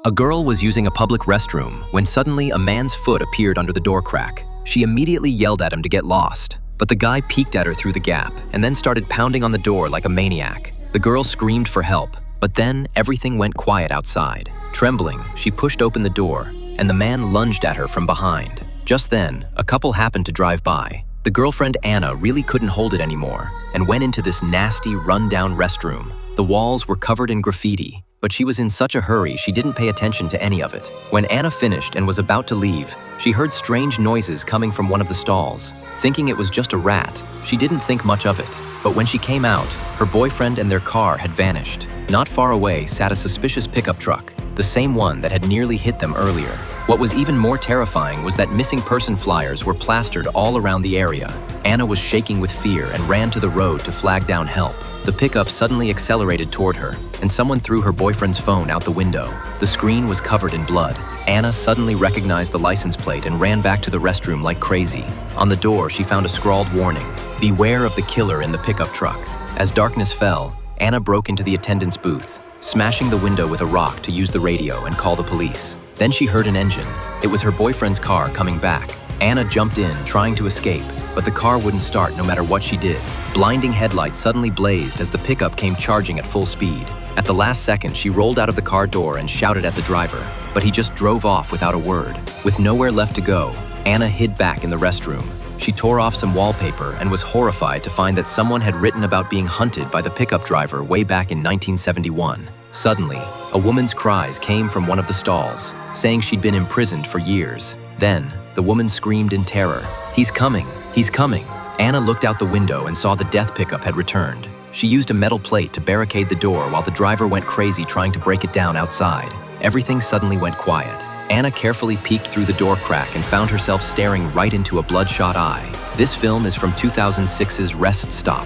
A girl was using a public restroom when suddenly a man's foot appeared under the door crack. She immediately yelled at him to get lost, but the guy peeked at her through the gap and then started pounding on the door like a maniac. The girl screamed for help, but then everything went quiet outside. Trembling, she pushed open the door, and the man lunged at her from behind. Just then, a couple happened to drive by. The girlfriend Anna really couldn't hold it anymore and went into this nasty, run-down restroom. The walls were covered in graffiti, but she was in such a hurry she didn't pay attention to any of it. When Anna finished and was about to leave, she heard strange noises coming from one of the stalls. Thinking it was just a rat, she didn't think much of it. But when she came out, her boyfriend and their car had vanished. Not far away sat a suspicious pickup truck, the same one that had nearly hit them earlier. What was even more terrifying was that missing person flyers were plastered all around the area. Anna was shaking with fear and ran to the road to flag down help. The pickup suddenly accelerated toward her, and someone threw her boyfriend's phone out the window. The screen was covered in blood. Anna suddenly recognized the license plate and ran back to the restroom like crazy. On the door, she found a scrawled warning: "Beware of the killer in the pickup truck." As darkness fell, Anna broke into the attendant's booth, smashing the window with a rock to use the radio and call the police. Then she heard an engine. It was her boyfriend's car coming back. Anna jumped in, trying to escape, but the car wouldn't start no matter what she did. Blinding headlights suddenly blazed as the pickup came charging at full speed. At the last second, she rolled out of the car door and shouted at the driver, but he just drove off without a word. With nowhere left to go, Anna hid back in the restroom. She tore off some wallpaper and was horrified to find that someone had written about being hunted by the pickup driver way back in 1971. Suddenly, a woman's cries came from one of the stalls, saying she'd been imprisoned for years. Then, the woman screamed in terror, "He's coming! He's coming!" Anna looked out the window and saw the death pickup had returned. She used a metal plate to barricade the door while the driver went crazy trying to break it down outside. Everything suddenly went quiet. Anna carefully peeked through the door crack and found herself staring right into a bloodshot eye. This film is from 2006's Rest Stop.